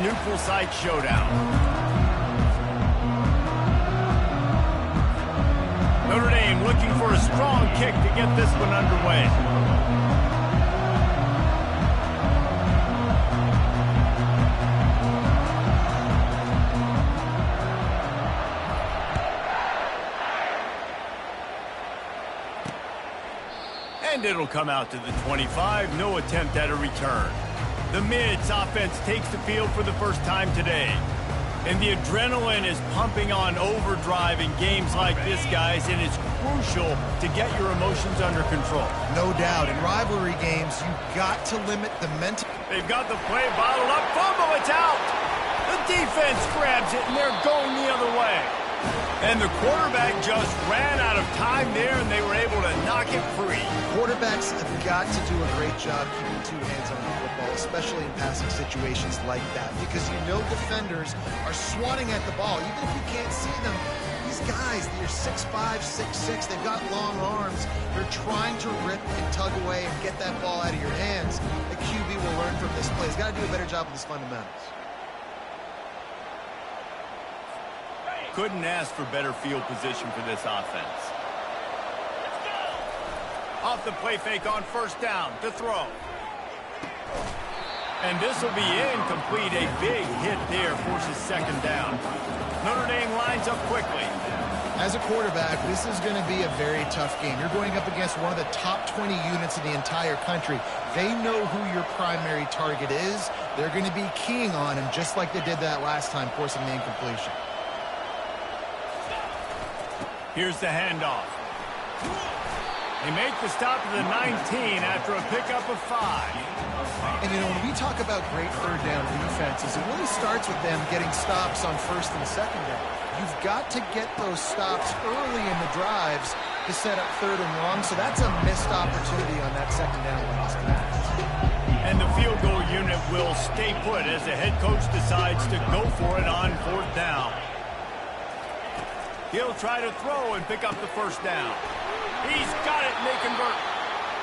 neutral site showdown. Notre Dame looking for a strong kick to get this one underway. And it'll come out to the 25. No attempt at a return. The Mids offense takes the field for the first time today. And the adrenaline is pumping on overdrive in games like this, guys, and it's crucial to get your emotions under control. No doubt. In rivalry games, you've got to limit the mental. They've got the play bottled up. Fumble, it's out. The defense grabs it, and they're going the other way. And the quarterback just ran out of time there, and they were able to knock it free. Quarterbacks have got to do a great job keeping two hands on the football, especially in passing situations like that, because you know defenders are swatting at the ball. Even if you can't see them, these guys, they're 6'5", 6'6", they've got long arms. They're trying to rip and tug away and get that ball out of your hands. The QB will learn from this play. He's got to do a better job with his fundamentals. Couldn't ask for better field position for this offense. Off the play fake on first down to throw. And this will be incomplete. A big hit there forces second down. Notre Dame lines up quickly. As a quarterback, this is going to be a very tough game. You're going up against one of the top 20 units in the entire country. They know who your primary target is. They're going to be keying on him just like they did that last time, forcing the incompletion. Here's the handoff. They make the stop at the 19 after a pickup of 5. And, you know, when we talk about great third down defenses, it really starts with them getting stops on first and second down. You've got to get those stops early in the drives to set up third and long, so that's a missed opportunity on that second down. And the field goal unit will stay put as the head coach decides to go for it on fourth down. He'll try to throw and pick up the first down. He's got it, and they convert.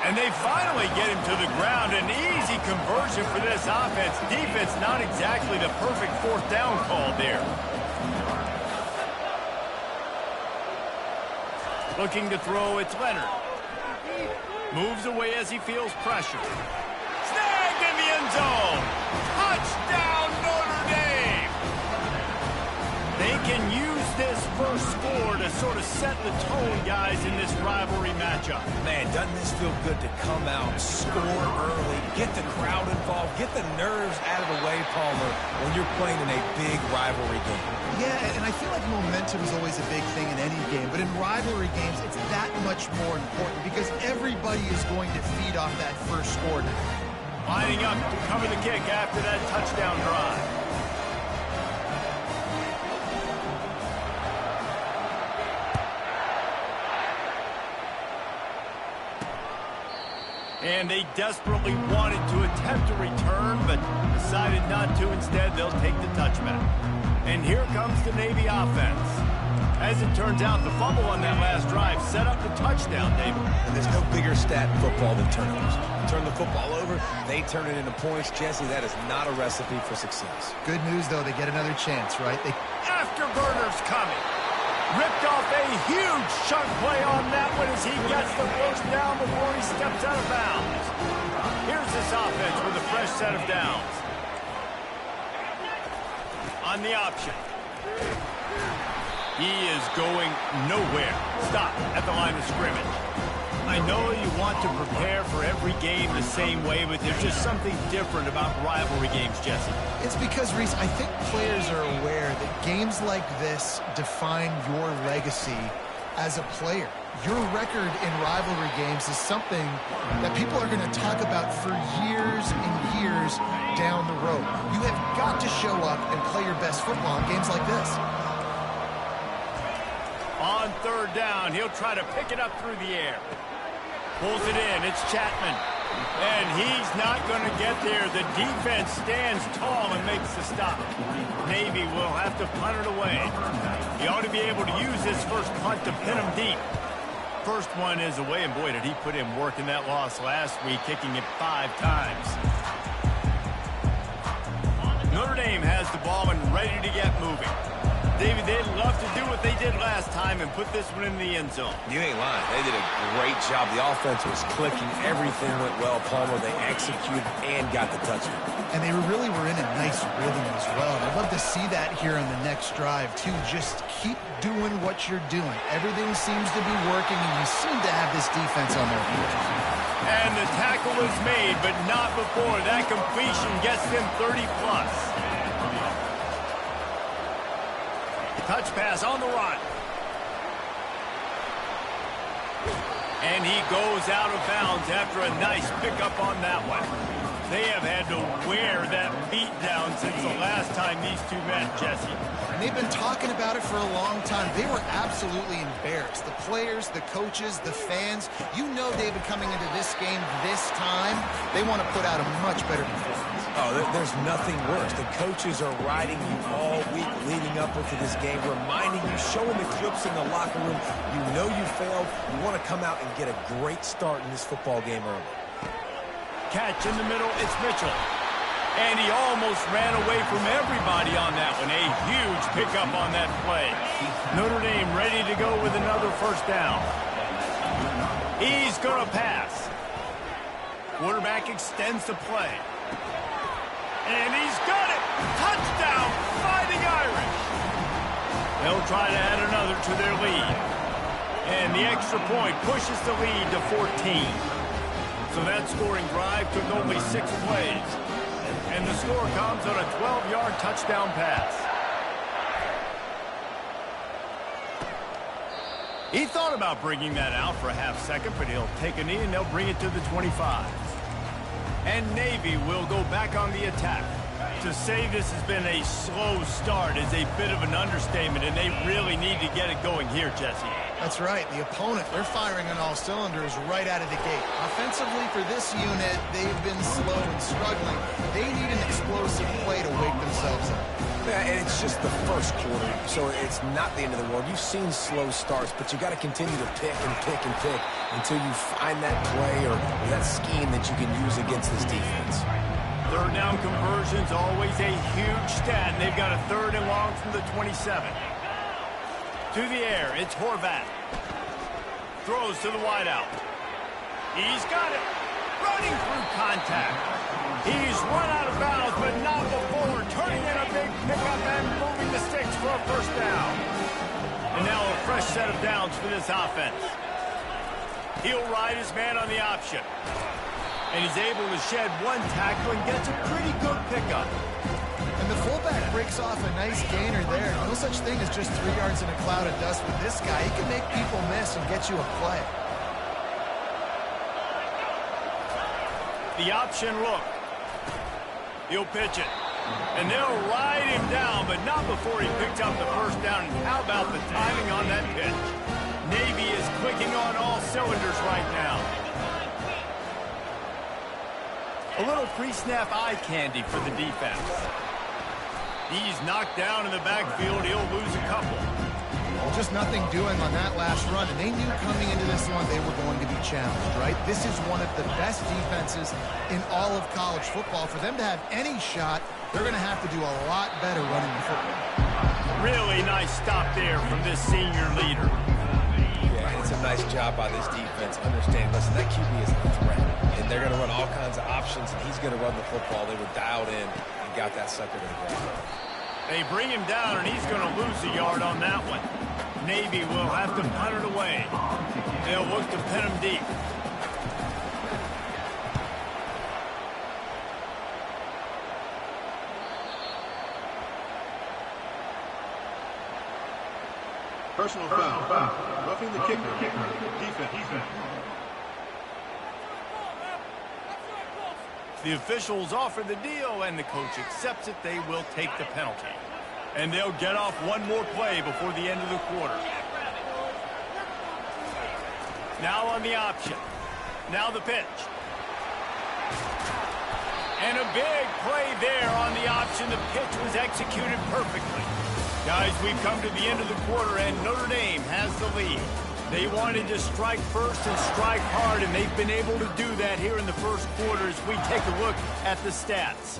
And they finally get him to the ground. An easy conversion for this offense. Defense, not exactly the perfect fourth down call there. Looking to throw, it's Leonard. Moves away as he feels pressure. Snagged in the end zone. Touchdown, Notre Dame. They can use this first score to sort of set the tone, guys, in this rivalry matchup. Man, doesn't this feel good to come out, score early, get the crowd involved, get the nerves out of the way, Palmer, when you're playing in a big rivalry game. Yeah, and I feel like momentum is always a big thing in any game, but in rivalry games, it's that much more important because everybody is going to feed off that first score now. Lining up to cover the kick after that touchdown drive. And they desperately wanted to attempt a return, but decided not to. Instead, they'll take the touchback. And here comes the Navy offense. As it turns out, the fumble on that last drive set up the touchdown, David. And there's no bigger stat in football than turnovers. Turn the football over, they turn it into points. Jesse, that is not a recipe for success. Good news, though, they get another chance, right? Afterburner's coming. Ripped off a huge chunk play on that one as he gets the first down before he steps out of bounds. Here's this offense with a fresh set of downs. On the option. He is going nowhere. Stop at the line of scrimmage. I know you want to prepare for every game the same way, but there's just something different about rivalry games, Jesse. It's because, Reese, I think players are aware that games like this define your legacy as a player. Your record in rivalry games is something that people are going to talk about for years and years down the road. You have got to show up and play your best football in games like this. On third down, he'll try to pick it up through the air. Pulls it in. It's Chapman. And he's not going to get there. The defense stands tall and makes the stop. Navy will have to punt it away. He ought to be able to use this first punt to pin him deep. First one is away, and boy, did he put in work in that loss last week, kicking it 5 times. Notre Dame has has the ball and ready to get moving. David, they'd love to do what they did last time and put this one in the end zone. You ain't lying. They did a great job. The offense was clicking. Everything went well, Palmer. They executed and got the touchdown. And they really were in a nice rhythm as well. I'd love to see that here on the next drive, too. Just keep doing what you're doing. Everything seems to be working, and you seem to have this defense on their heels. And the tackle is made, but not before that completion gets them 30-plus. Touch pass on the run. And he goes out of bounds after a nice pickup on that one. They have had to wear that beat down since the last time these two met, Jesse. And they've been talking about it for a long time. They were absolutely embarrassed. The players, the coaches, the fans. You know, David, coming into this game this time, they want to put out a much better performance. Oh, there's nothing worse. The coaches are riding you all week leading up into this game, reminding you, showing the clips in the locker room. You know you failed. You want to come out and get a great start in this football game early. Catch in the middle, it's Mitchell. And he almost ran away from everybody on that one. A huge pickup on that play. Notre Dame ready to go with another first down. He's going to pass. Quarterback extends the play. And he's got it. Touchdown, Fighting Irish. They'll try to add another to their lead. And the extra point pushes the lead to 14. So that scoring drive took only 6 plays. And the score comes on a 12-yard touchdown pass. He thought about bringing that out for a half second, but he'll take a knee and they'll bring it to the 25. And Navy will go back on the attack. To say this has been a slow start is a bit of an understatement, and they really need to get it going here, Jesse. That's right. The opponent, they're firing on all cylinders right out of the gate. Offensively for this unit, they've been slow and struggling. They need an explosive play to wake themselves up. Yeah, and it's just the first quarter, so it's not the end of the world. You've seen slow starts, but you got to continue to pick and pick and pick until you find that play or that scheme that you can use against this defense. Third down conversion's always a huge stat, and they've got a 3rd and long from the 27. To the air, it's Horvath. Throws to the wideout. He's got it. Running through contact. He's run out of bounds, but not before turning in a big pickup and moving the sticks for a first down. And now a fresh set of downs for this offense. He'll ride his man on the option. And he's able to shed one tackle and gets a pretty good pickup. And the fullback breaks off a nice gainer there. No such thing as just 3 yards in a cloud of dust with this guy. He can make people miss and get you a play. The option look. He'll pitch it. And they'll ride him down, but not before he picks up the first down. And how about the timing on that pitch? Navy is clicking on all cylinders right now. A little pre-snap eye candy for the defense. He's knocked down in the backfield. He'll lose a couple. Well, just nothing doing on that last run. And they knew coming into this one they were going to be challenged, right? This is one of the best defenses in all of college football. For them to have any shot, they're going to have to do a lot better running the football. Really nice stop there from this senior leader. Yeah, it's a nice job by this defense. Understand, listen, that QB is a threat. And they're going to run all kinds of options, and he's going to run the football. They were dialed in and got that sucker to the ground. They bring him down, and he's going to lose a yard on that one. Navy will have to punt it away. They'll look to pin him deep. Personal foul. Roughing the kicker. Defense. The officials offer the deal, and the coach accepts it. They will take the penalty. And they'll get off one more play before the end of the quarter. Now on the option. Now the pitch. And a big play there on the option. The pitch was executed perfectly. Guys, we've come to the end of the quarter, and Notre Dame has the lead. They wanted to strike first and strike hard, and they've been able to do that here in the first quarter as we take a look at the stats.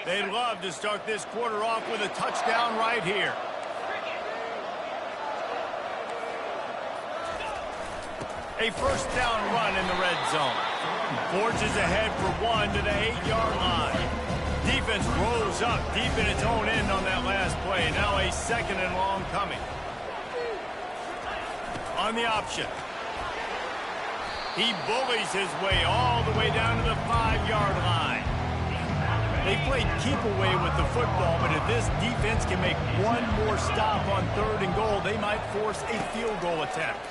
They'd love to start this quarter off with a touchdown right here. A first down run in the red zone. Forges ahead for one to the 8-yard line. Defense rolls up deep in its own end on that last play. Now a second and long coming. On the option. He bullies his way all the way down to the 5-yard line. They played keep away with the football, but if this defense can make one more stop on 3rd and goal, they might force a field goal attempt.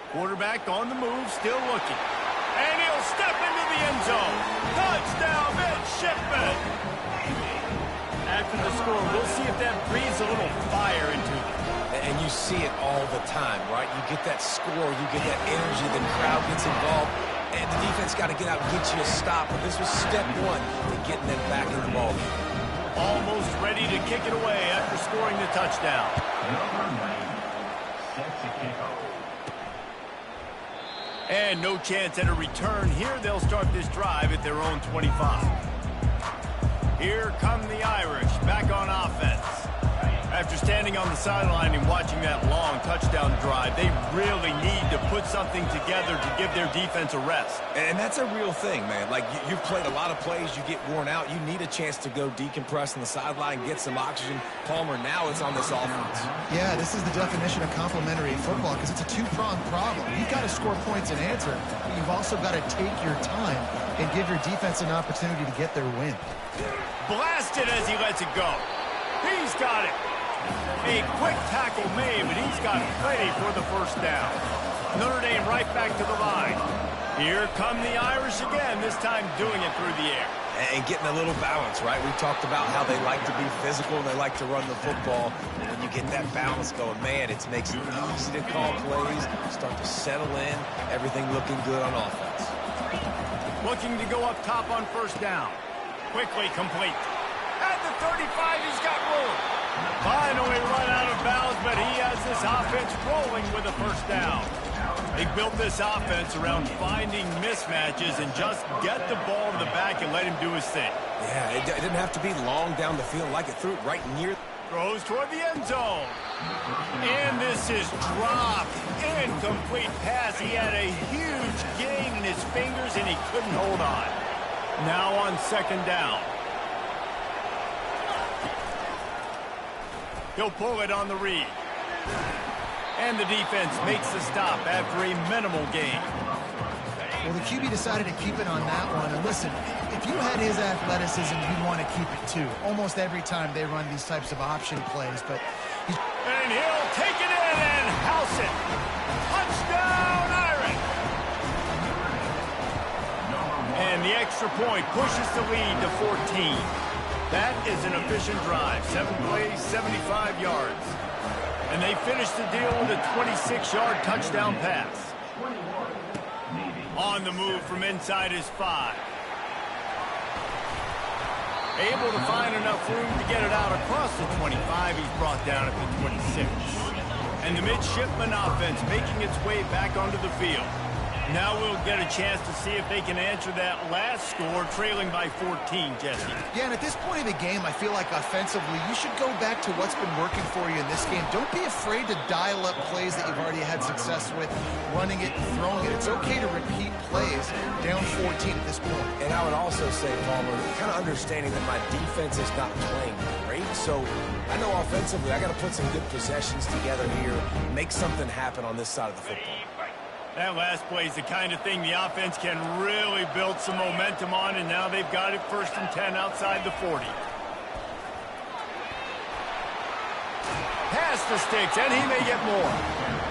Quarterback on the move, still looking. And he'll step into the end zone. Touchdown, Midshipman! After the score, we'll see if that breathes a little fire into them. And you see it all the time, right? You get that score, you get that energy, the crowd gets involved, and the defense got to get out and get you a stop. But this was step one to getting them back in the ball game. Almost ready to kick it away after scoring the touchdown. And no chance at a return here. They'll start this drive at their own 25. Here come the Irish back on offense. After standing on the sideline and watching that long touchdown drive, they really need to put something together to give their defense a rest. And that's a real thing, man. Like, you've played a lot of plays, you get worn out, you need a chance to go decompress on the sideline, get some oxygen. Palmer, now it's on this offense. Yeah, this is the definition of complementary football because it's a two-pronged problem. You've got to score points and answer, but you've also got to take your time and give your defense an opportunity to get their win. Blasted as he lets it go. He's got it. A quick tackle made, but he's got plenty for the first down. Notre Dame right back to the line. Here come the Irish again, this time doing it through the air. And getting a little balance, right? We talked about how they like to be physical and they like to run the football. And when you get that balance going, man, it makes it easy to call plays, start to settle in, everything looking good on offense. Looking to go up top on first down. Quickly complete. At the 35, he's got room. Finally run out of bounds, but he has this offense rolling with a first down. They built this offense around finding mismatches and just get the ball to the back and let him do his thing. Yeah, it didn't have to be long down the field like it threw it right near. Throws toward the end zone. And this is dropped. Incomplete pass. He had a huge gain in his fingers and he couldn't hold on. Now on second down. He'll pull it on the read. And the defense makes the stop after a minimal gain. Well, the QB decided to keep it on that one. And listen, if you had his athleticism, you'd want to keep it too. Almost every time they run these types of option plays. But and he'll take it in and house it. Touchdown, Irish! And the extra point pushes the lead to 14. That is an efficient drive. 7 plays, 75 yards. And they finish the deal with a 26-yard touchdown pass. On the move from inside his 5. Able to find enough room to get it out across the 25. He's brought down at the 26. And the midshipman offense making its way back onto the field. Now we'll get a chance to see if they can answer that last score, trailing by 14, Jesse. Yeah, and at this point in the game, I feel like offensively, you should go back to what's been working for you in this game. Don't be afraid to dial up plays that you've already had success with, running it and throwing it. It's okay to repeat plays down 14 at this point. And I would also say, Palmer, kind of understanding that my defense is not playing great, so I know offensively I got to put some good possessions together here, make something happen on this side of the football. That last play is the kind of thing the offense can really build some momentum on, and now they've got it 1st and 10 outside the 40. Pass the sticks, and he may get more.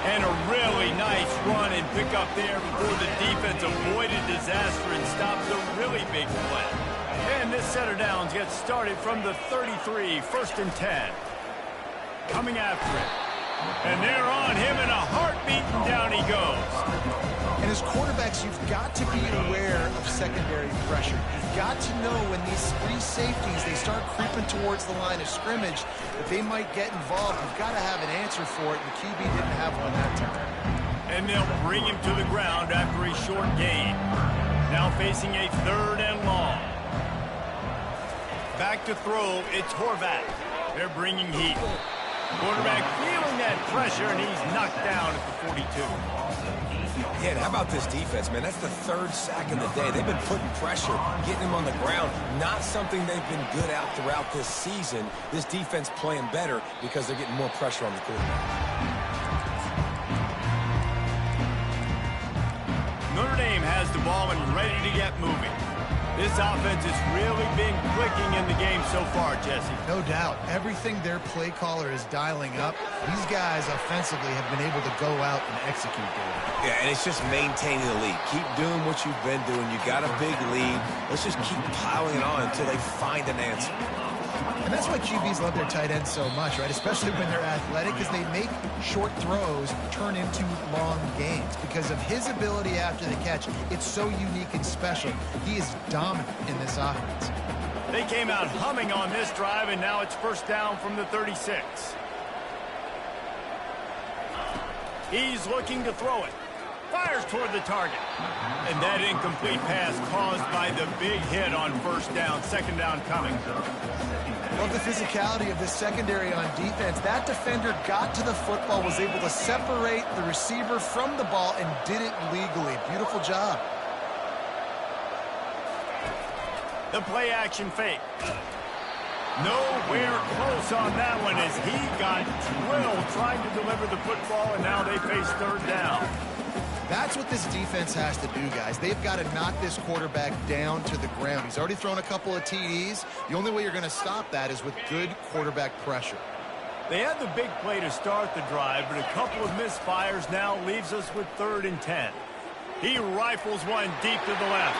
And a really nice run and pick up there before the defense avoided disaster and stopped the really big play. And this set of downs gets started from the 33, 1st and 10. Coming after it. And they're on him in a heartbeat, and down he goes. And as quarterbacks, you've got to be aware of secondary pressure. You've got to know when these free safeties, they start creeping towards the line of scrimmage, that they might get involved. You've got to have an answer for it, and the QB didn't have one that time. And they'll bring him to the ground after a short gain. Now facing a 3rd and long. Back to throw, it's Horvath. They're bringing heat. Quarterback feeling that pressure, and he's knocked down at the 42. Yeah, and how about this defense, man? That's the third sack of the day. They've been putting pressure, getting him on the ground. Not something they've been good at throughout this season. This defense playing better because they're getting more pressure on the quarterback. Notre Dame has the ball and ready to get moving. This offense has really been clicking in the game so far, Jesse. No doubt. Everything their play caller is dialing up, these guys offensively have been able to go out and execute there. Yeah, and it's just maintaining the lead. Keep doing what you've been doing. You got a big lead. Let's just keep piling it on until they find an answer. And that's why QBs love their tight ends so much, right? Especially when they're athletic, because they make short throws turn into long gains. Because of his ability after the catch, it's so unique and special. He is dominant in this offense. They came out humming on this drive, and now it's first down from the 36. He's looking to throw it. Fires toward the target. And that incomplete pass caused by the big hit on first down. Second down coming. Love the physicality of this secondary on defense. That defender got to the football, was able to separate the receiver from the ball, and did it legally. Beautiful job. The play action fake. Nowhere close on that one as he got drilled trying to deliver the football, and now they face third down. That's what this defense has to do, guys. They've got to knock this quarterback down to the ground. He's already thrown a couple of TDs. The only way you're going to stop that is with good quarterback pressure. They had the big play to start the drive, but a couple of misfires now leaves us with 3rd and 10. He rifles one deep to the left.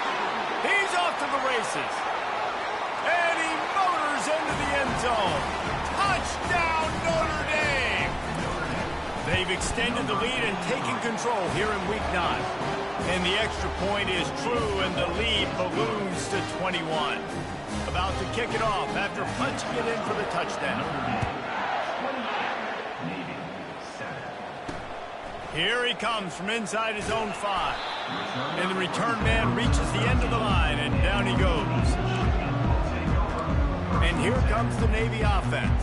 He's off to the races. And he motors into the end zone. Touchdown, Notre Dame! They've extended the lead and taken control here in Week 9. And the extra point is true, and the lead balloons to 21. About to kick it off after punching it in for the touchdown. Here he comes from inside his own 5. And the return man reaches the end of the line, and down he goes. And here comes the Navy offense.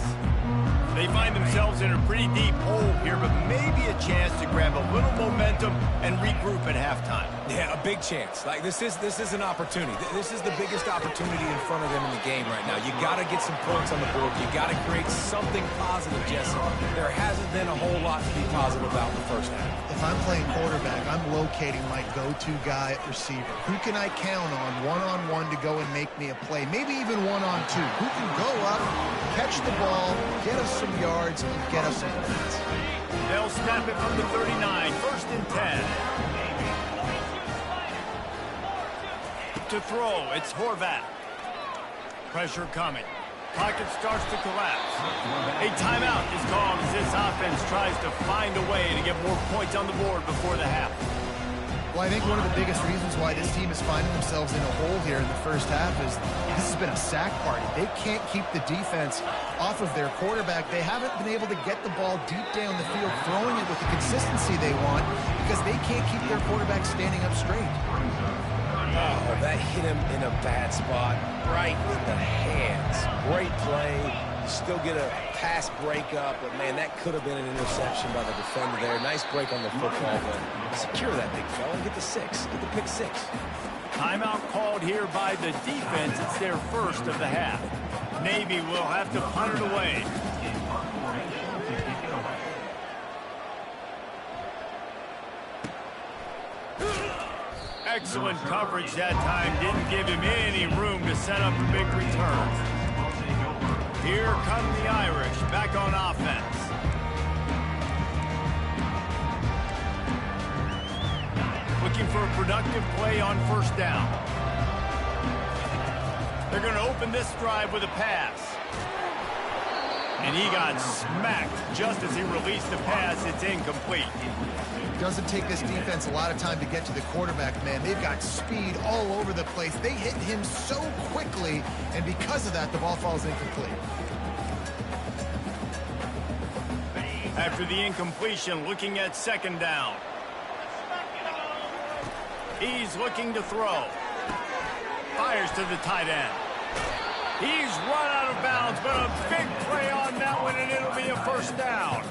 They find themselves in a pretty deep hole here, but maybe a chance to grab a little momentum and regroup at halftime. Yeah, a big chance. Like this is an opportunity. This is the biggest opportunity in front of them in the game right now. You got to get some points on the board. You got to create something positive, Jesse. There hasn't been a whole lot to be positive about in the first half. If I'm playing quarterback, I'm locating my go-to guy at receiver. Who can I count on one-on-one to go and make me a play? Maybe even one-on-two. Who can go up, catch the ball, get us some yards, and get us some points? They'll snap it from the 39, 1st and 10. To throw, it's Horvath. Pressure coming. Pocket starts to collapse. A timeout is called as this offense tries to find a way to get more points on the board before the half. Well, I think one of the biggest reasons why this team is finding themselves in a hole here in the first half is this has been a sack party. They can't keep the defense off of their quarterback. They haven't been able to get the ball deep down the field, throwing it with the consistency they want because they can't keep their quarterback standing up straight. Oh, that hit him in a bad spot, right in the hands. Great play. Still get a pass breakup, but man, that could have been an interception by the defender there. Nice break on the football, but secure that big fella and get the 6. Get the pick 6. Timeout called here by the defense. It's their first of the half. Navy will have to punt it away. Excellent coverage that time. Didn't give him any room to set up a big return. Here come the Irish back on offense. Looking for a productive play on first down. They're going to open this drive with a pass. And he got smacked just as he released the pass. It's incomplete. Doesn't take this defense a lot of time to get to the quarterback, man. They've got speed all over the place. They hit him so quickly, and because of that, the ball falls incomplete. After the incompletion, looking at second down. He's looking to throw. Fires to the tight end. He's run out of bounds, but a big play on that one, and it'll be a first down.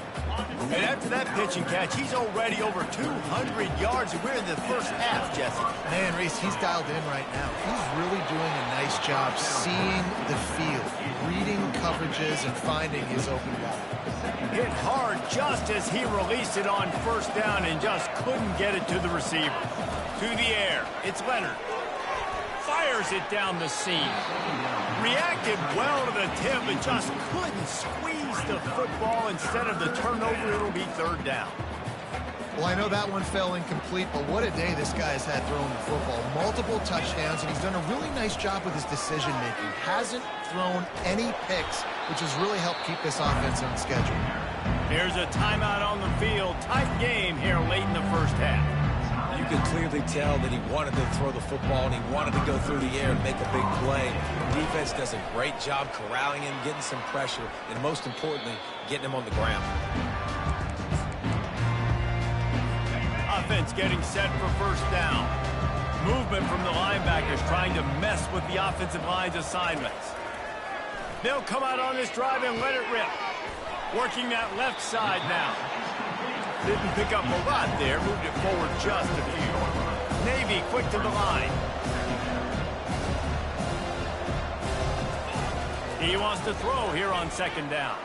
And after that pitch and catch, he's already over 200 yards, and we're in the first half, Jesse. Man, Reese, he's dialed in right now. He's really doing a nice job seeing the field, reading coverages, and finding his open guy. Hit hard just as he released it on first down and just couldn't get it to the receiver. To the air, it's Leonard. Fires it down the seam. Reacted well to the tip, but just couldn't squeeze the football. Instead of the turnover, it'll be third down. Well, I know that one fell incomplete, but what a day this guy has had throwing the football. Multiple touchdowns, and he's done a really nice job with his decision-making. Hasn't thrown any picks, which has really helped keep this offense on schedule. There's a timeout on the field. Tight game here late in the first half. You could clearly tell that he wanted to throw the football and he wanted to go through the air and make a big play. The defense does a great job corralling him, getting some pressure, and most importantly, getting him on the ground. Offense getting set for first down. Movement from the linebackers trying to mess with the offensive line's assignments. They'll come out on this drive and let it rip. Working that left side now. Didn't pick up a lot there. Moved it forward just a few. Navy quick to the line. He wants to throw here on second down.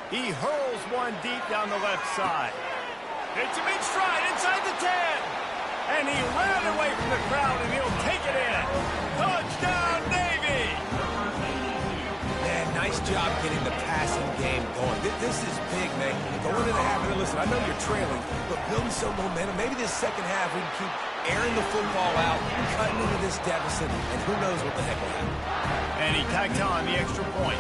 He hurls one deep down the left side. It's a big stride inside the 10. And he ran away from the crowd, and he'll take it in. Touchdown, Navy! Man, nice job getting the passing game going. This is big, man. Going into the half, and listen, I know you're trailing, but building some momentum. Maybe this second half we can keep airing the football out, cutting into this deficit, and who knows what the heck will happen. And he tacked on the extra point.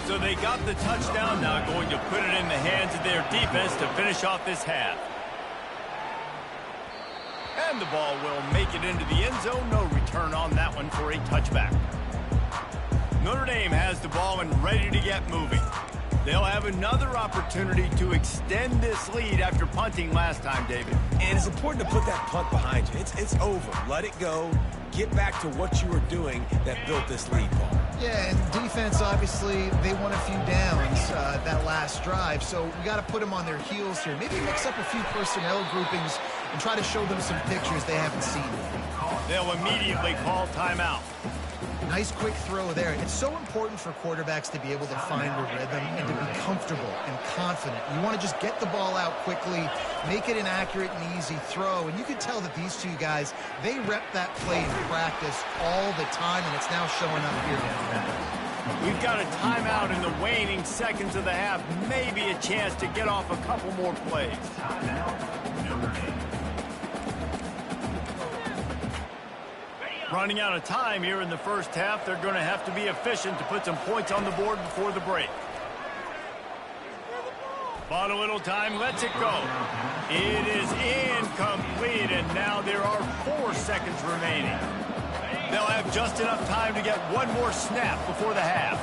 So they got the touchdown, now going to put it in the hands of their defense to finish off this half. And the ball will make it into the end zone. No return on that one for a touchback. Notre Dame has the ball and ready to get moving. They'll have another opportunity to extend this lead after punting last time, David. And it's important to put that punt behind you. It's over. Let it go. Get back to what you were doing that built this lead, Paul. Yeah, and defense, obviously, they won a few downs that last drive, so we got to put them on their heels here. Maybe mix up a few personnel groupings and try to show them some pictures they haven't seen. They'll immediately call timeout. Nice quick throw there. It's so important for quarterbacks to be able to find a rhythm and to be comfortable and confident. You want to just get the ball out quickly, make it an accurate and easy throw. And you can tell that these two guys, they rep that play in practice all the time, and it's now showing up here now. We've got a timeout in the waning seconds of the half. Maybe a chance to get off a couple more plays. Running out of time here in the first half. They're going to have to be efficient to put some points on the board before the break. Bought a little time, lets it go. It is incomplete, and now there are 4 seconds remaining. They'll have just enough time to get one more snap before the half.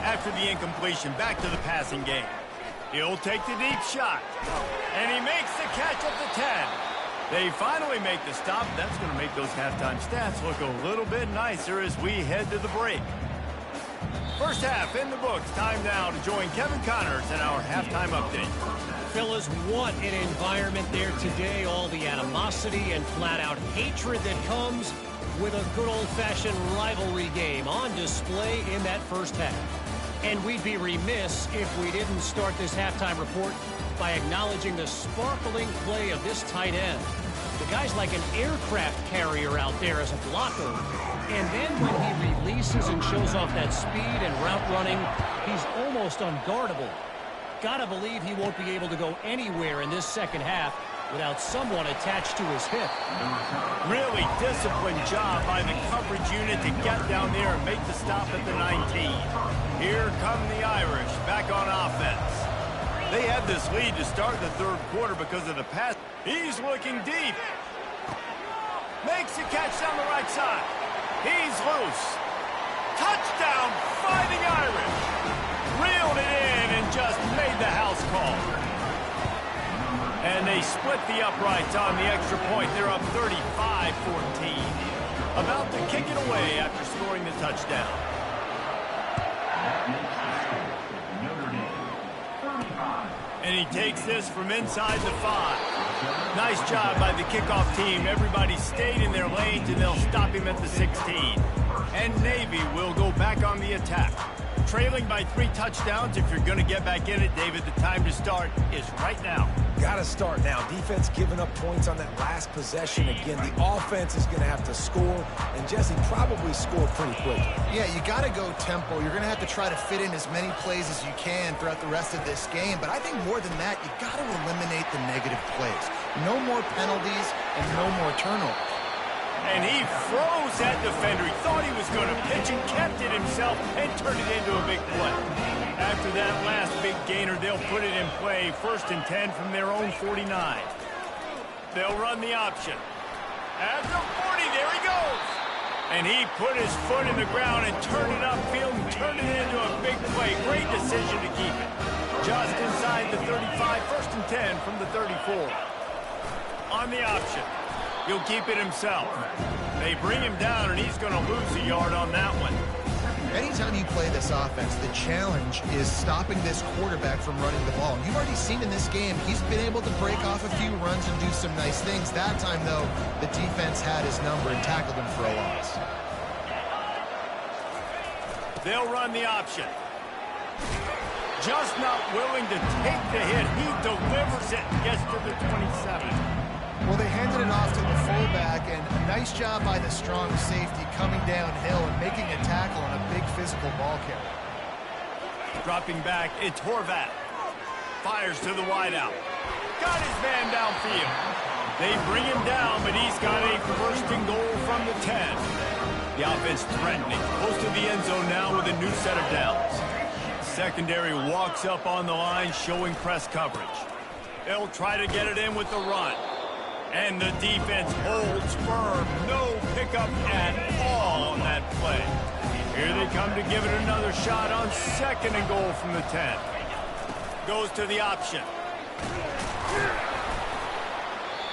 After the incompletion, back to the passing game. He'll take the deep shot, and he makes the catch at the 10. They finally make the stop. That's going to make those halftime stats look a little bit nicer as we head to the break. First half in the books. Time now to join Kevin Connors in our halftime update. Fellas, what an environment there today. All the animosity and flat-out hatred that comes with a good old-fashioned rivalry game on display in that first half. And we'd be remiss if we didn't start this halftime report by acknowledging the sparkling play of this tight end. The guy's like an aircraft carrier out there as a blocker. And then when he releases and shows off that speed and route running, he's almost unguardable. Gotta believe he won't be able to go anywhere in this second half without someone attached to his hip. Really disciplined job by the coverage unit to get down there and make the stop at the 19. Here come the Irish back on offense. They had this lead to start the third quarter because of the pass. He's looking deep. Makes the catch down the right side. He's loose. Touchdown, Fighting Irish. Reeled it in and just made the house call. And they split the uprights on the extra point. They're up 35-14. About to kick it away after scoring the touchdown. And he takes this from inside the 5. Nice job by the kickoff team. Everybody stayed in their lanes, and they'll stop him at the 16. And Navy will go back on the attack. Trailing by 3 touchdowns. If you're going to get back in it, David, the time to start is right now. Got to start now. Defense giving up points on that last possession. Again, the offense is going to have to score, and Jesse probably scored pretty quick. Yeah, you got to go tempo. You're going to have to try to fit in as many plays as you can throughout the rest of this game. But I think more than that, you got to eliminate the negative plays. No more penalties and no more turnovers. And he froze that defender. He thought he was going to pitch and kept it himself and turned it into a big play. After that last big gainer, they'll put it in play. 1st and 10 from their own 49. They'll run the option. At the 40, there he goes. And he put his foot in the ground and turned it upfield and turned it into a big play. Great decision to keep it. Just inside the 35, 1st and 10 from the 34. On the option. He'll keep it himself. They bring him down, and he's going to lose a yard on that one. Anytime you play this offense, the challenge is stopping this quarterback from running the ball. You've already seen in this game, he's been able to break off a few runs and do some nice things. That time, though, the defense had his number and tackled him for a loss. They'll run the option. Just not willing to take the hit. He delivers it and gets to the 27. Well, they handed it off to the fullback, and a nice job by the strong safety coming downhill and making a tackle on a big physical ball carrier. Dropping back, it's Horvat. Fires to the wideout. Got his man downfield. They bring him down, but he's got a 1st and goal from the 10. The offense threatening, close to the end zone now with a new set of downs. Secondary walks up on the line, showing press coverage. They'll try to get it in with the run. And the defense holds firm. No pickup at all on that play. Here they come to give it another shot on 2nd and goal from the 10. Goes to the option.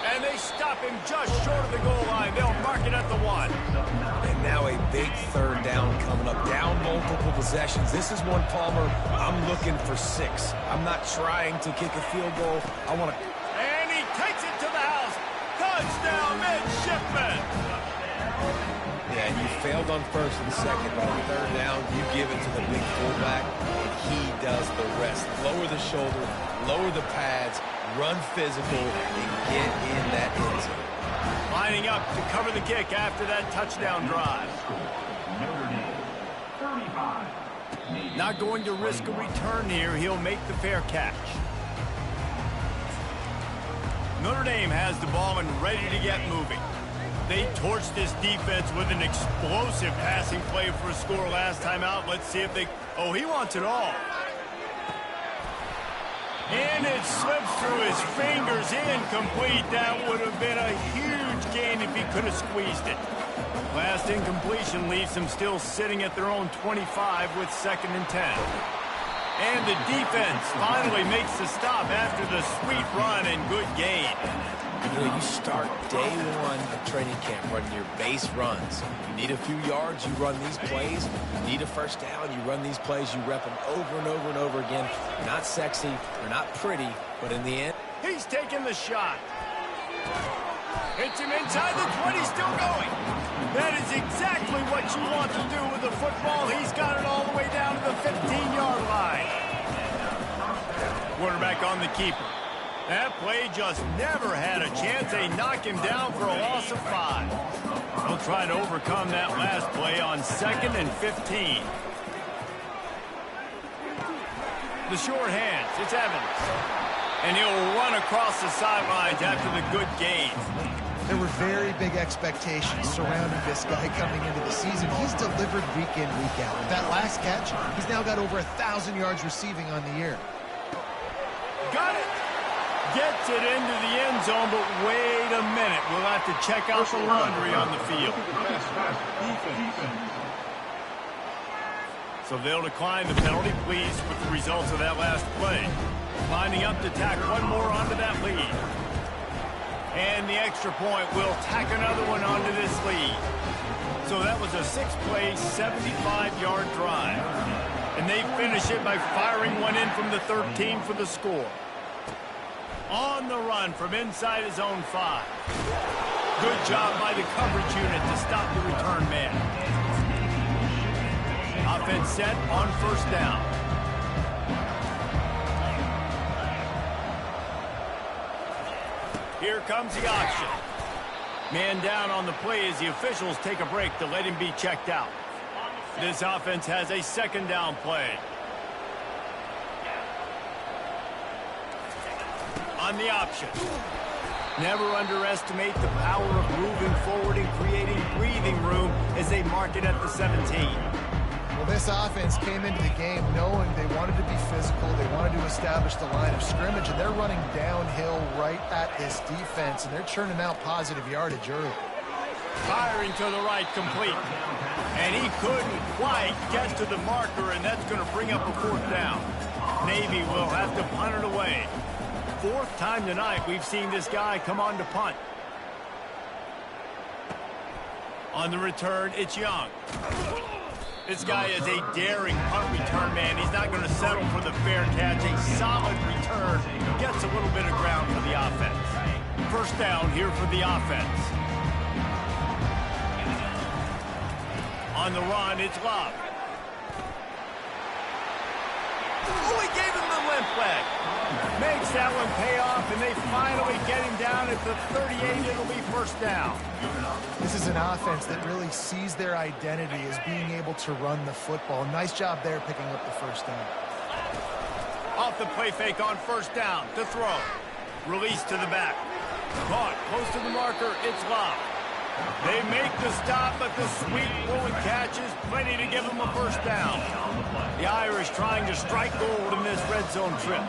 And they stop him just short of the goal line. They'll mark it at the 1. And now a big 3rd down coming up. Down multiple possessions. This is one, Palmer, I'm looking for 6. I'm not trying to kick a field goal. I want to... And he takes it to the house. Touchdown, midshipman. Yeah, you failed on 1st and 2nd, but on 3rd down, you give it to the big fullback, and he does the rest. Lower the shoulder, lower the pads, run physical, and get in that end zone. Lining up to cover the kick after that touchdown drive. Not going to risk a return here. He'll make the fair catch. Notre Dame has the ball and ready to get moving. They torched this defense with an explosive passing play for a score last time out. Let's see if they... Oh, he wants it all. And it slips through his fingers, incomplete. That would have been a huge gain if he could have squeezed it. Last incompletion leaves them still sitting at their own 25 with 2nd and 10. And the defense finally makes the stop after the sweet run and good gain. You know, you start day 1 of training camp running your base runs. You need a few yards, you run these plays. You need a 1st down, you run these plays. You rep them over and over and over again. Not sexy, they're not pretty, but in the end... He's taking the shot. Hits him inside the 20, still going. That is exactly what you want to do with the football. He's got it all the way down to the 15-yard line. Quarterback on the keeper. That play just never had a chance. They knock him down for a loss of 5. He'll try to overcome that last play on 2nd and 15. The short hands, it's Evans. And he'll run across the sidelines after the good gain. There were very big expectations surrounding this guy coming into the season. He's delivered week in, week out. With that last catch, he's now got over 1,000 yards receiving on the year. Got it. Gets it into the end zone, but wait a minute. We'll have to check out the laundry on the field. So they'll decline the penalty, pleased with the results of that last play. Lining up to tack one more onto that lead. And the extra point will tack another one onto this lead. So that was a 6-play, 75-yard drive. And they finish it by firing one in from the 13 for the score. On the run from inside his own 5. Good job by the coverage unit to stop the return man. Offense set on first down. Here comes the option. Man down on the play as the officials take a break to let him be checked out. This offense has a second down play. On the option. Never underestimate the power of moving forward and creating breathing room as they mark it at the 17. Well, this offense came into the game knowing they wanted to be physical, they wanted to establish the line of scrimmage, and they're running downhill right at this defense, and they're churning out positive yardage early. Firing to the right, complete. And he couldn't quite get to the marker, and that's going to bring up a fourth down. Navy will have to punt it away. Fourth time tonight we've seen this guy come on to punt. On the return, it's Young. This guy is a daring punt return man. He's not going to settle for the fair catch. A solid return gets a little bit of ground for the offense. First down here for the offense. On the run, it's Love. Oh, he gave him the limp leg. Makes that one pay off, and they finally get him down at the 38. It'll be first down. This is an offense that really sees their identity as being able to run the football. Nice job there picking up the first down. Off the play fake on first down to throw. Release to the back. Caught close to the marker. It's Love. They make the stop, but the sweet rolling catch is plenty to give them a first down. The Irish trying to strike gold in this red zone trip.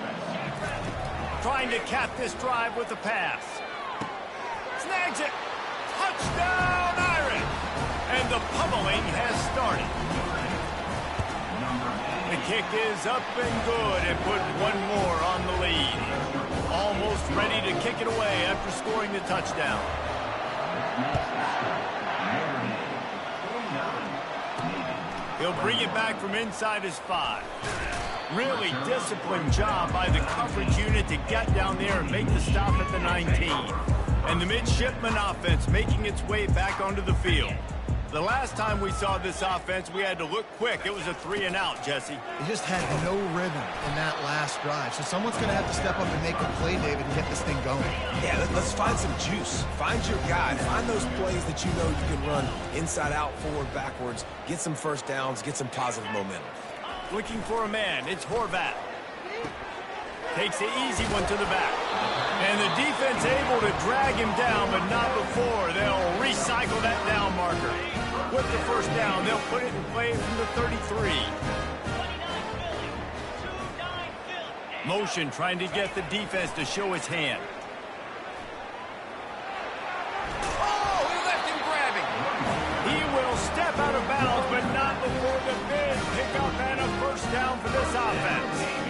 Trying to cap this drive with a pass. Snags it. Touchdown, Irish! And the pummeling has started. The kick is up and good and put one more on the lead. Almost ready to kick it away after scoring the touchdown. He'll bring it back from inside his 5. Really disciplined job by the coverage unit to get down there and make the stop at the 19. And the midshipman offense making its way back onto the field. The last time we saw this offense, we had to look quick. It was a 3-and-out, Jesse. They just had no rhythm in that last drive. So someone's going to have to step up and make a play, David, and get this thing going. Yeah, let's find some juice. Find your guy. Find those plays that you know you can run inside out, forward, backwards. Get some first downs. Get some positive momentum. Looking for a man. It's Horvath. Takes the easy one to the back. And the defense able to drag him down, but not before. They'll recycle that down marker. With the first down, they'll put it in play from the 33. Motion trying to get the defense to show his hand. Oh, he left him grabbing. He will step out of bounds, but not before the big pickup and a first down for this offense.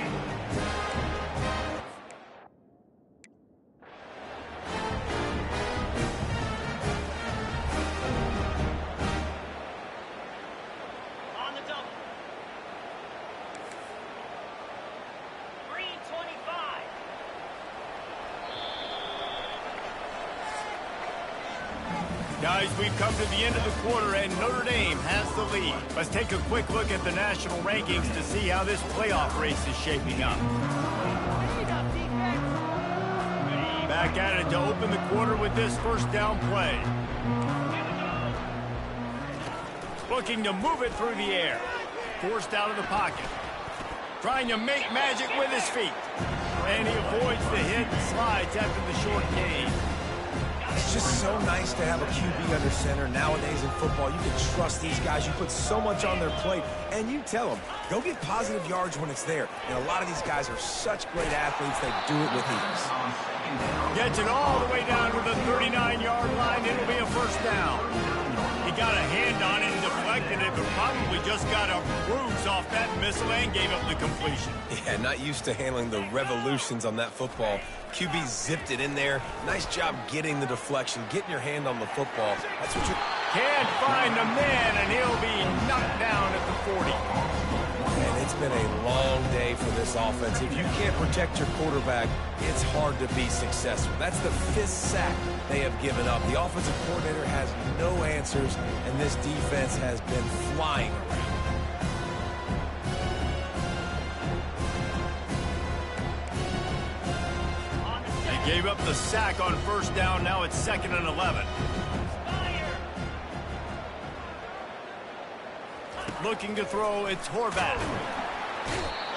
Guys, we've come to the end of the quarter, and Notre Dame has the lead. Let's take a quick look at the national rankings to see how this playoff race is shaping up. Back at it to open the quarter with this first down play. Looking to move it through the air. Forced out of the pocket. Trying to make magic with his feet. And he avoids the hit and slides after the short gain. It's just so nice to have a QB under center. Nowadays in football, you can trust these guys. You put so much on their plate, and you tell them, go get positive yards when it's there. And a lot of these guys are such great athletes, they do it with ease. Gets it all the way down to the 39-yard line. It'll be a first down. He got a hand on it and deflected it, but probably just got a bruise off that missile and gave up the completion. Yeah, not used to handling the revolutions on that football. QB zipped it in there. Nice job getting the deflection, getting your hand on the football. That's what you can't find the man, and he'll be knocked down at the 40. And it's been a long day for this offense. If you can't protect your quarterback, it's hard to be successful. That's the 5th sack they have given up. The offensive coordinator has no answers, and this defense has been flying around. They gave up the sack on first down. Now it's 2nd and 11. Looking to throw, it's Horvath.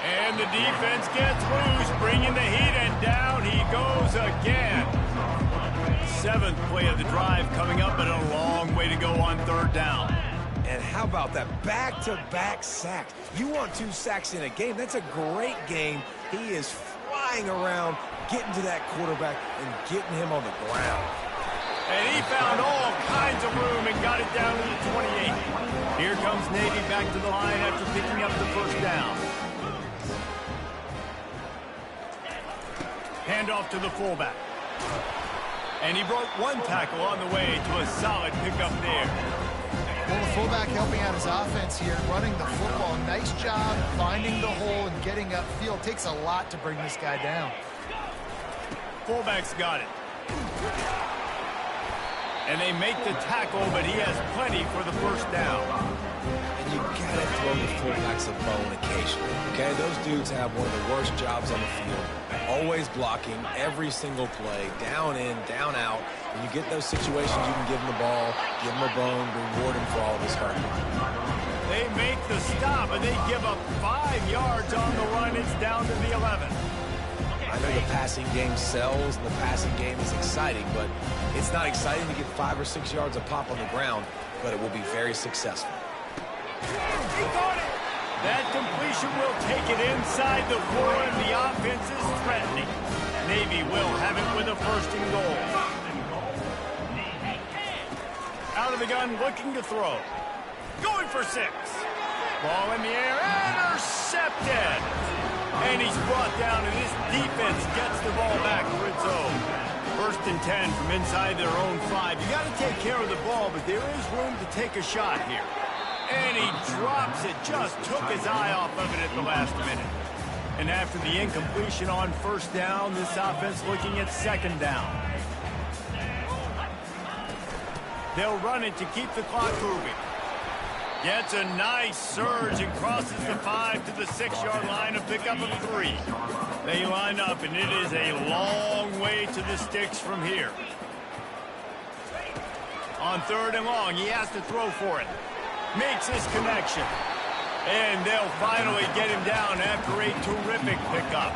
And the defense gets loose, bringing the heat, and down he goes again. 7th play of the drive coming up, but a long way to go on 3rd down. And how about that back-to-back sack? You want 2 sacks in a game. That's a great game. He is flying around, getting to that quarterback and getting him on the ground. And he found all kinds of room and got it down to the 28. Here comes Navy back to the line after picking up the first down. Handoff to the fullback. And he broke 1 tackle on the way to a solid pickup there. Well, the fullback helping out his offense here, running the football. Nice job finding the hole and getting upfield. Takes a lot to bring this guy down. Fullback's got it. And they make the tackle, but he has plenty for the first down. And you gotta throw the fullbacks a bone occasionally, okay? Those dudes have one of the worst jobs on the field. Always blocking every single play, down in, down out. When you get those situations, you can give them the ball, give them a bone, reward him for all of his hard work. They make the stop, and they give up 5 yards on the run. It's down to the 11. I know the passing game sells and the passing game is exciting, but it's not exciting to get 5 or 6 yards a pop on the ground, but it will be very successful. He got it! That completion will take it inside the 4, and the offense is threatening. Navy will have it with a 1st and goal. Out of the gun, looking to throw. Going for 6. Ball in the air, intercepted! And he's brought down, and this defense gets the ball back for its own. 1st and 10 from inside their own 5. You got to take care of the ball, but there is room to take a shot here. And he drops it, just took his eye off of it at the last minute. And after the incompletion on 1st down, this offense looking at 2nd down. They'll run it to keep the clock moving. Gets a nice surge and crosses the 5 to the 6-yard line, a pickup of 3. They line up, and it is a long way to the sticks from here. On 3rd and long, he has to throw for it. Makes his connection. And they'll finally get him down after a terrific pickup.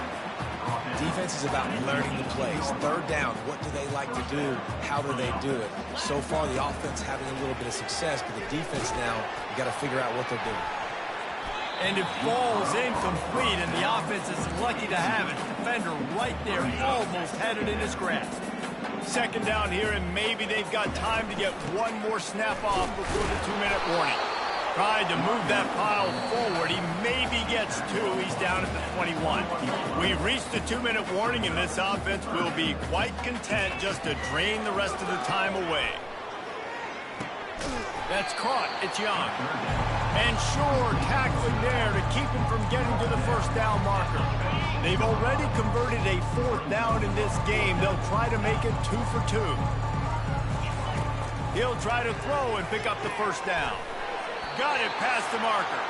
Defense is about learning the plays. 3rd down, what do they like to do? How do they do it? So far, the offense having a little bit of success, but the defense now, you got to figure out what they're doing. And it falls incomplete, and the offense is lucky to have it. Defender right there, almost had it in his grasp. 2nd down here, and maybe they've got time to get 1 more snap off before the 2-minute warning. Tried to move that pile forward. He maybe gets 2. He's down at the 21. We've reached the 2-minute warning, and this offense will be quite content just to drain the rest of the time away. That's caught. It's Young. And sure, tackling there to keep him from getting to the 1st down marker. They've already converted a 4th down in this game. They'll try to make it 2 for 2. He'll try to throw and pick up the 1st down. Got it past the marker.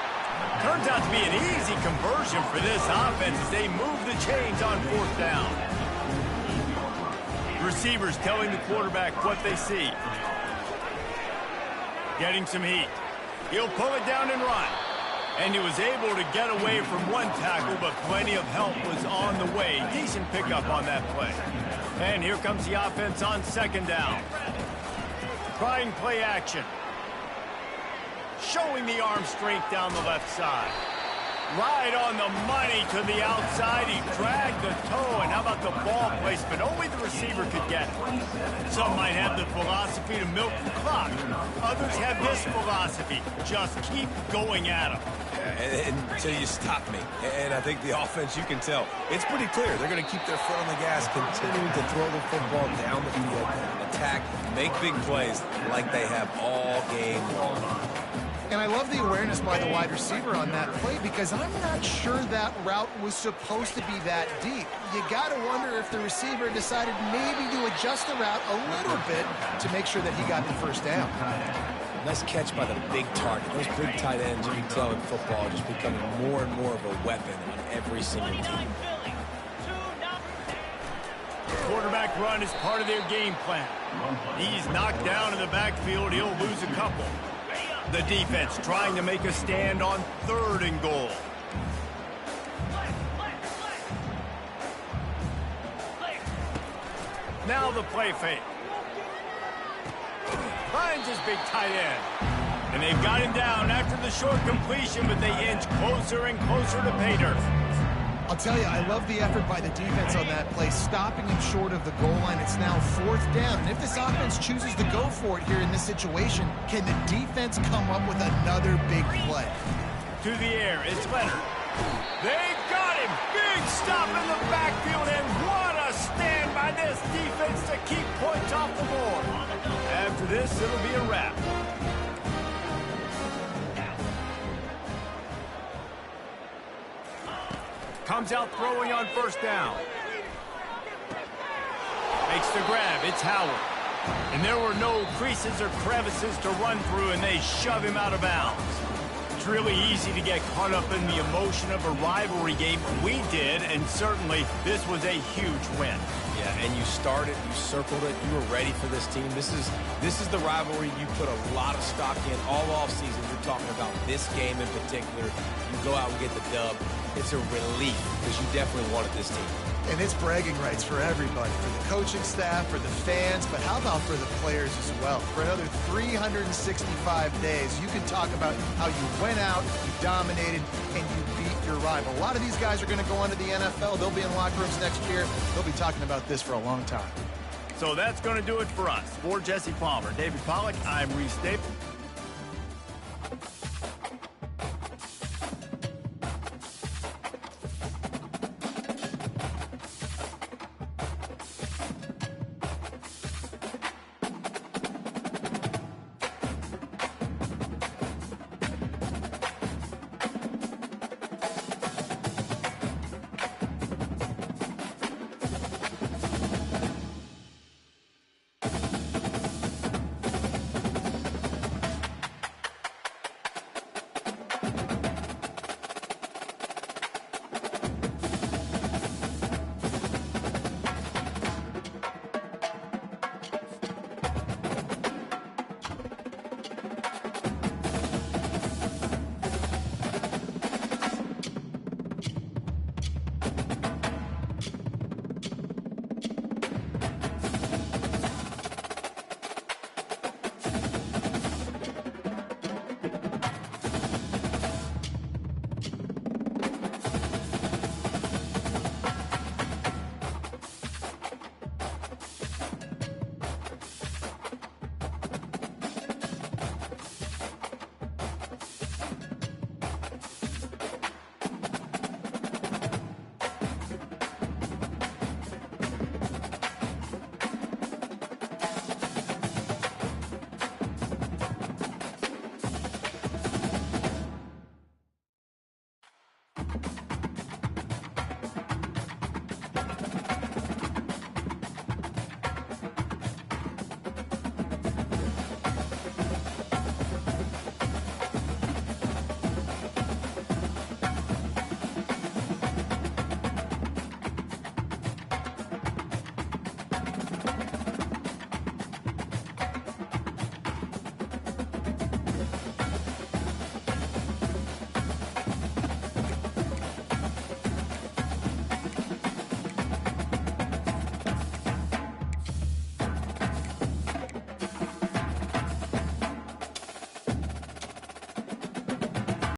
Turns out to be an easy conversion for this offense as they move the chains on 4th down. Receivers telling the quarterback what they see. Getting some heat. He'll pull it down and run. And he was able to get away from 1 tackle, but plenty of help was on the way. Decent pickup on that play. And here comes the offense on 2nd down. Trying play action. Showing the arm strength down the left side. Right on the money to the outside. He dragged the toe, and how about the ball placement? Only the receiver could get it. Some might have the philosophy to milk the clock. Others have this philosophy. Just keep going at him. Until you stop me. And I think the offense, you can tell, it's pretty clear. They're going to keep their foot on the gas, continuing to throw the football down the field, attack, make big plays like they have all game long. And I love the awareness by the wide receiver on that play because I'm not sure that route was supposed to be that deep. You got to wonder if the receiver decided maybe to adjust the route a little bit to make sure that he got the first down. Nice catch by the big target. Those big tight ends, you can tell in football, just becoming more and more of a weapon on every single team. Quarterback run is part of their game plan. He's knocked down in the backfield. He'll lose a couple. The defense trying to make a stand on 3rd and goal. Now the play fake. Finds his big tight end. And they've got him down after the short completion, but they inch closer and closer to pay dirt. I'll tell you, I love the effort by the defense on that play, stopping him short of the goal line. It's now 4th down. And if this offense chooses to go for it here in this situation, can the defense come up with another big play? To the air, it's Leonard. They got him! Big stop in the backfield, and what a stand by this defense to keep points off the board. After this, it'll be a wrap. Comes out throwing on 1st down. Makes the grab. It's Howard. And there were no creases or crevices to run through, and they shove him out of bounds. It's really easy to get caught up in the emotion of a rivalry game. We did, and certainly this was a huge win. Yeah, and you started, you circled it, you were ready for this team. This is the rivalry you put a lot of stock in all offseason. You're talking about this game in particular. You go out and get the dub. It's a relief because you definitely wanted this team. And it's bragging rights for everybody, for the coaching staff, for the fans, but how about for the players as well? For another 365 days, you can talk about how you went out, you dominated, and you beat your rival. A lot of these guys are going to go on to the NFL. They'll be in locker rooms next year. They'll be talking about this for a long time. So that's going to do it for us. For Jesse Palmer, David Pollack, I'm Reese Staples.